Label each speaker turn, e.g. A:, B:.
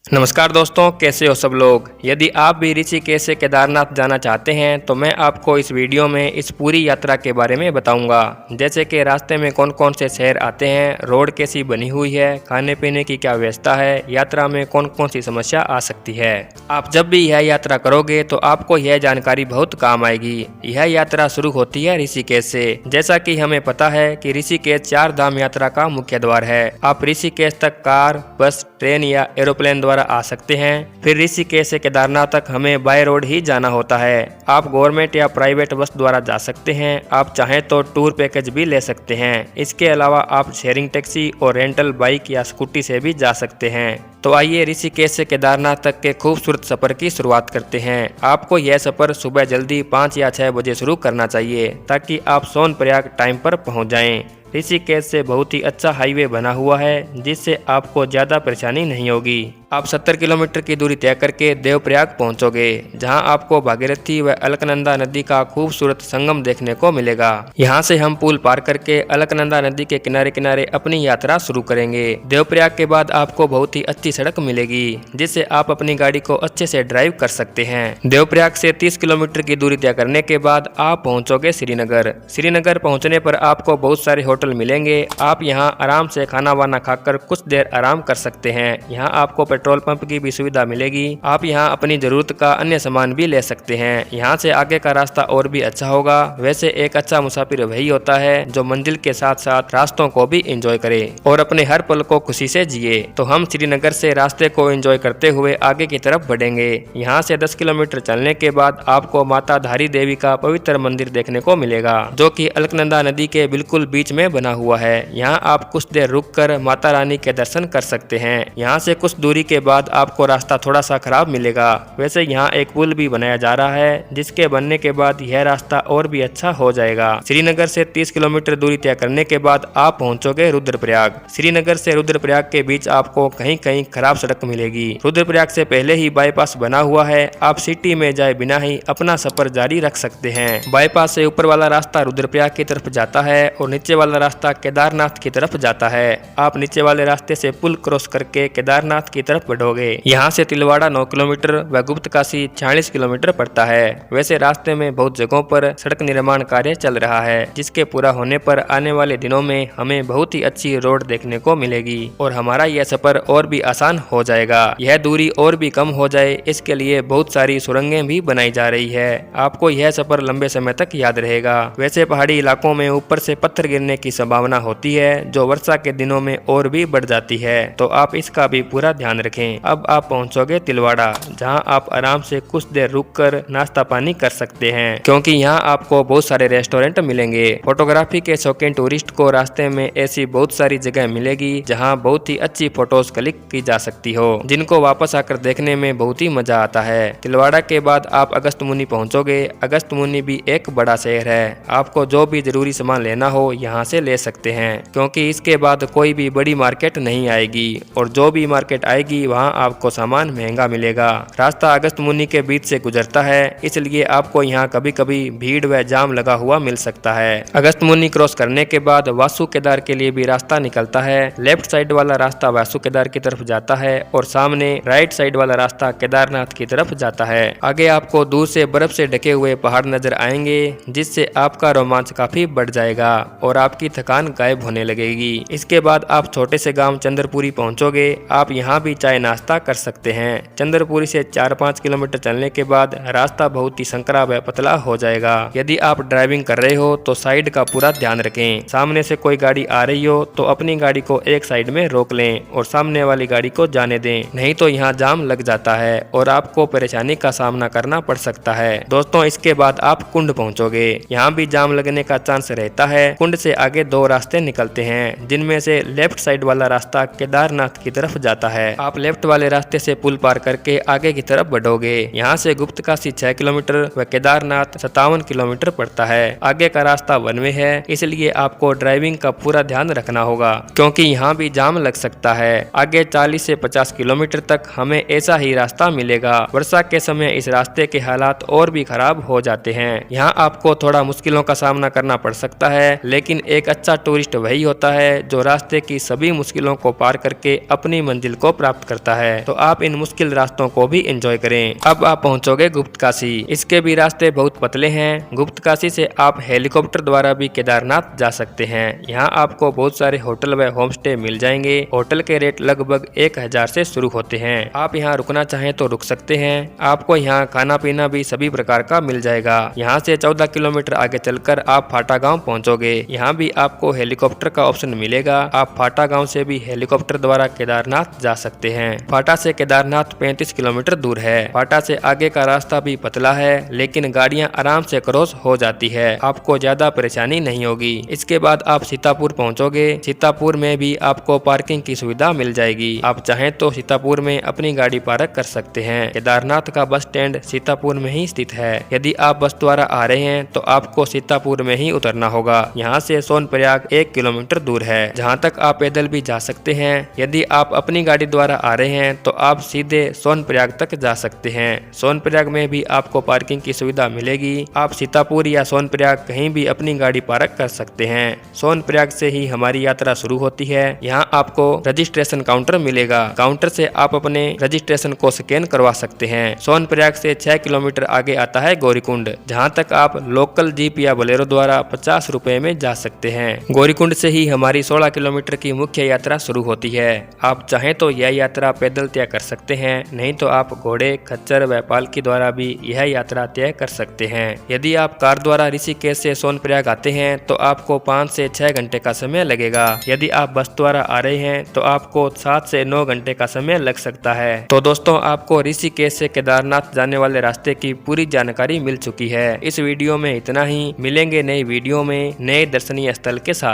A: नमस्कार दोस्तों, कैसे हो सब लोग। यदि आप भी ऋषिकेश से केदारनाथ जाना चाहते हैं तो मैं आपको इस वीडियो में इस पूरी यात्रा के बारे में बताऊंगा। जैसे कि रास्ते में कौन कौन से शहर आते हैं, रोड कैसी बनी हुई है, खाने पीने की क्या व्यवस्था है, यात्रा में कौन कौन सी समस्या आ सकती है। आप जब भी यह यात्रा करोगे तो आपको यह जानकारी बहुत काम आएगी। यह यात्रा शुरू होती है ऋषिकेश से। जैसा कि हमें पता है कि ऋषिकेश 4 धाम यात्रा का मुख्य द्वार है। आप ऋषिकेश तक कार, बस, ट्रेन या एरोप्लेन द्वारा आ सकते हैं। फिर ऋषिकेश से केदारनाथ तक हमें बाय रोड ही जाना होता है। आप गवर्नमेंट या प्राइवेट बस द्वारा जा सकते हैं। आप चाहें तो टूर पैकेज भी ले सकते हैं। इसके अलावा आप शेयरिंग टैक्सी और रेंटल बाइक या स्कूटी से भी जा सकते हैं। तो आइए ऋषिकेश से केदारनाथ तक के खूबसूरत सफर की शुरुआत करते हैं। आपको यह सफर सुबह जल्दी 5 या 6 बजे शुरू करना चाहिए ताकि आप सोनप्रयाग टाइम पर पहुंच जाएं। ऋषिकेश से बहुत ही अच्छा हाईवे बना हुआ है जिससे आपको ज़्यादा परेशानी नहीं होगी। आप 70 किलोमीटर की दूरी तय करके देवप्रयाग पहुंचोगे, जहां आपको भागीरथी व अलकनंदा नदी का खूबसूरत संगम देखने को मिलेगा। यहां से हम पुल पार करके अलकनंदा नदी के किनारे किनारे अपनी यात्रा शुरू करेंगे। देवप्रयाग के बाद आपको बहुत ही अच्छी सड़क मिलेगी जिससे आप अपनी गाड़ी को अच्छे से ड्राइव कर सकते हैं। देवप्रयाग से 30 किलोमीटर की दूरी तय करने के बाद आप पहुँचोगे श्रीनगर। श्रीनगर पहुँचने पर आपको बहुत सारे होटल मिलेंगे। आप यहाँ आराम से खाना वाना खाकर कुछ देर आराम कर सकते हैं। यहाँ आपको पेट्रोल पंप की भी सुविधा मिलेगी। आप यहाँ अपनी जरूरत का अन्य सामान भी ले सकते हैं। यहाँ से आगे का रास्ता और भी अच्छा होगा। वैसे एक अच्छा मुसाफिर वही होता है जो मंजिल के साथ साथ रास्तों को भी एंजॉय करे और अपने हर पल को खुशी से जिए। तो हम श्रीनगर से रास्ते को एंजॉय करते हुए आगे की तरफ बढ़ेंगे। यहाँ से 10 किलोमीटर चलने के बाद आपको माता धारी देवी का पवित्र मंदिर देखने को मिलेगा, जो कि अलकनंदा नदी के बिल्कुल बीच में बना हुआ है। यहाँ आप कुछ देर रुककर माता रानी के दर्शन कर सकते हैं। यहाँ से कुछ दूरी के बाद आपको रास्ता थोड़ा सा खराब मिलेगा। वैसे यहाँ एक पुल भी बनाया जा रहा है जिसके बनने के बाद यह रास्ता और भी अच्छा हो जाएगा। श्रीनगर से 30 किलोमीटर दूरी तय करने के बाद आप पहुँचोगे रुद्रप्रयाग। श्रीनगर से रुद्रप्रयाग के बीच आपको कहीं कहीं खराब सड़क मिलेगी। रुद्रप्रयाग से पहले ही बाईपास बना हुआ है। आप सिटी में जाए बिना ही अपना सफर जारी रख सकते हैं। बाईपास से ऊपर वाला रास्ता रुद्रप्रयाग की तरफ जाता है और नीचे वाला रास्ता केदारनाथ की तरफ जाता है। आप नीचे वाले रास्ते से पुल क्रॉस करके केदारनाथ की तरफ बढ़ोगे। यहाँ से तिलवाड़ा 9 किलोमीटर व गुप्तकाशी 46 किलोमीटर पड़ता है। वैसे रास्ते में बहुत जगहों पर सड़क निर्माण कार्य चल रहा है, जिसके पूरा होने पर आने वाले दिनों में हमें बहुत ही अच्छी रोड देखने को मिलेगी और हमारा यह सफर और भी आसान हो जाएगा। यह दूरी और भी कम हो जाए, इसके लिए बहुत सारी सुरंगें भी बनाई जा रही है। आपको यह सफर लंबे समय तक याद रहेगा। वैसे पहाड़ी इलाकों में ऊपर से पत्थर गिरने की संभावना होती है, जो वर्षा के दिनों में और भी बढ़ जाती है, तो आप इसका भी पूरा ध्यान रखें। अब आप पहुंचोगे तिलवाड़ा, जहां आप आराम से कुछ देर रुककर नाश्ता पानी कर सकते हैं, क्योंकि यहां आपको बहुत सारे रेस्टोरेंट मिलेंगे। फोटोग्राफी के शौकीन टूरिस्ट को रास्ते में ऐसी बहुत सारी जगह मिलेगी जहां बहुत ही अच्छी फोटोज क्लिक की जा सकती हो, जिनको वापस आकर देखने में बहुत ही मजा आता है। तिलवाड़ा के बाद आप अगस्त्यमुनि पहुंचोगे। अगस्त्यमुनि भी एक बड़ा शहर है। आपको जो भी जरूरी सामान लेना हो यहाँ से ले सकते हैं, क्योंकि इसके बाद कोई भी बड़ी मार्केट नहीं आएगी और जो भी मार्केट आएगी वहाँ आपको सामान महंगा मिलेगा। रास्ता अगस्त्यमुनि के बीच से गुजरता है, इसलिए आपको यहाँ कभी कभी भीड़ व जाम लगा हुआ मिल सकता है। अगस्त्यमुनि क्रॉस करने के बाद वासु केदार के लिए भी रास्ता निकलता है। लेफ्ट साइड वाला रास्ता वासु केदार की तरफ जाता है और सामने राइट साइड वाला रास्ता केदारनाथ की तरफ जाता है। आगे आपको दूर से बर्फ से ढके हुए पहाड़ नजर आएंगे, जिससे आपका रोमांच काफी बढ़ जाएगा और आपकी थकान गायब होने लगेगी। इसके बाद आप छोटे से गांव चंद्रपुरी पहुंचोगे। आप यहाँ भी चाय नाश्ता कर सकते हैं। चंद्रपुरी से 4-5 किलोमीटर चलने के बाद रास्ता बहुत ही संकरा व पतला हो जाएगा। यदि आप ड्राइविंग कर रहे हो तो साइड का पूरा ध्यान रखें। सामने से कोई गाड़ी आ रही हो तो अपनी गाड़ी को एक साइड में रोक लें और सामने वाली गाड़ी को जाने दें, नहीं तो यहाँ जाम लग जाता है और आपको परेशानी का सामना करना पड़ सकता है। दोस्तों, इसके बाद आप कुंड पहुँचोगे। यहाँ भी जाम लगने का चांस रहता है। कुंड से आगे 2 रास्ते निकलते हैं, जिनमें से लेफ्ट साइड वाला रास्ता केदारनाथ की तरफ जाता है। आप लेफ्ट वाले रास्ते से पुल पार करके आगे की तरफ बढ़ोगे। यहाँ से गुप्तकाशी 6 किलोमीटर व केदारनाथ 57 किलोमीटर पड़ता है। आगे का रास्ता वन वे है, इसलिए आपको ड्राइविंग का पूरा ध्यान रखना होगा, क्योंकि यहाँ भी जाम लग सकता है। आगे 40 से 50 किलोमीटर तक हमें ऐसा ही रास्ता मिलेगा। वर्षा के समय इस रास्ते के हालात और भी खराब हो जाते हैं। यहाँ आपको थोड़ा मुश्किलों का सामना करना पड़ सकता है, लेकिन एक अच्छा टूरिस्ट वही होता है जो रास्ते की सभी मुश्किलों को पार करके अपनी मंजिल को प्राप्त प्राप्त करता है, तो आप इन मुश्किल रास्तों को भी एंजॉय करें। अब आप पहुंचोगे गुप्त काशी। इसके भी रास्ते बहुत पतले हैं। गुप्त काशी से आप हेलीकॉप्टर द्वारा भी केदारनाथ जा सकते हैं। यहाँ आपको बहुत सारे होटल व होम स्टे मिल जाएंगे। होटल के रेट लगभग 1000 से शुरू होते हैं। आप यहाँ रुकना चाहें तो रुक सकते हैं। आपको यहाँ खाना पीना भी सभी प्रकार का मिल जाएगा। यहाँ से 14 किलोमीटर आगे चलकर आप फाटा गांव पहुँचोगे। यहाँ भी आपको हेलीकॉप्टर का ऑप्शन मिलेगा। आप फाटा गांव से भी हेलीकॉप्टर द्वारा केदारनाथ जा सकते हैं। फाटा से केदारनाथ 35 किलोमीटर दूर है। फाटा से आगे का रास्ता भी पतला है, लेकिन गाड़ियाँ आराम से क्रॉस हो जाती है। आपको ज्यादा परेशानी नहीं होगी। इसके बाद आप सीतापुर पहुँचोगे। सीतापुर में भी आपको पार्किंग की सुविधा मिल जाएगी। आप चाहें तो सीतापुर में अपनी गाड़ी पार्क कर सकते हैं। केदारनाथ का बस स्टैंड सीतापुर में ही स्थित है। यदि आप बस द्वारा आ रहे हैं तो आपको सीतापुर में ही उतरना होगा। यहाँ से सोनप्रयाग 1 किलोमीटर दूर है, जहाँ तक आप पैदल भी जा सकते हैं। यदि आप अपनी गाड़ी द्वारा आ रहे हैं तो आप सीधे सोनप्रयाग तक जा सकते हैं। सोनप्रयाग में भी आपको पार्किंग की सुविधा मिलेगी। आप सीतापुर या सोनप्रयाग कहीं भी अपनी गाड़ी पार्क कर सकते हैं। सोनप्रयाग से ही हमारी यात्रा शुरू होती है। यहाँ आपको रजिस्ट्रेशन काउंटर मिलेगा। काउंटर से आप अपने रजिस्ट्रेशन को स्कैन करवा सकते हैं। सोनप्रयाग से 6 किलोमीटर आगे आता है गौरीकुंड, जहाँ तक आप लोकल जीप या बोलेरो द्वारा 50 रुपए में जा सकते हैं। गौरीकुंड से ही हमारी 16 किलोमीटर की मुख्य यात्रा शुरू होती है। आप चाहें तो यह यात्रा पैदल तय कर सकते हैं, नहीं तो आप घोड़े, खच्चर व पालकी द्वारा भी यह यात्रा तय कर सकते हैं। यदि आप कार द्वारा ऋषिकेश से सोनप्रयाग आते हैं तो आपको 5 से 6 घंटे का समय लगेगा। यदि आप बस द्वारा आ रहे हैं तो आपको 7 से 9 घंटे का समय लग सकता है। तो दोस्तों, आपको ऋषिकेश से केदारनाथ जाने वाले रास्ते की पूरी जानकारी मिल चुकी है। इस वीडियो में इतना ही। मिलेंगे नई वीडियो में नए दर्शनीय स्थल के साथ।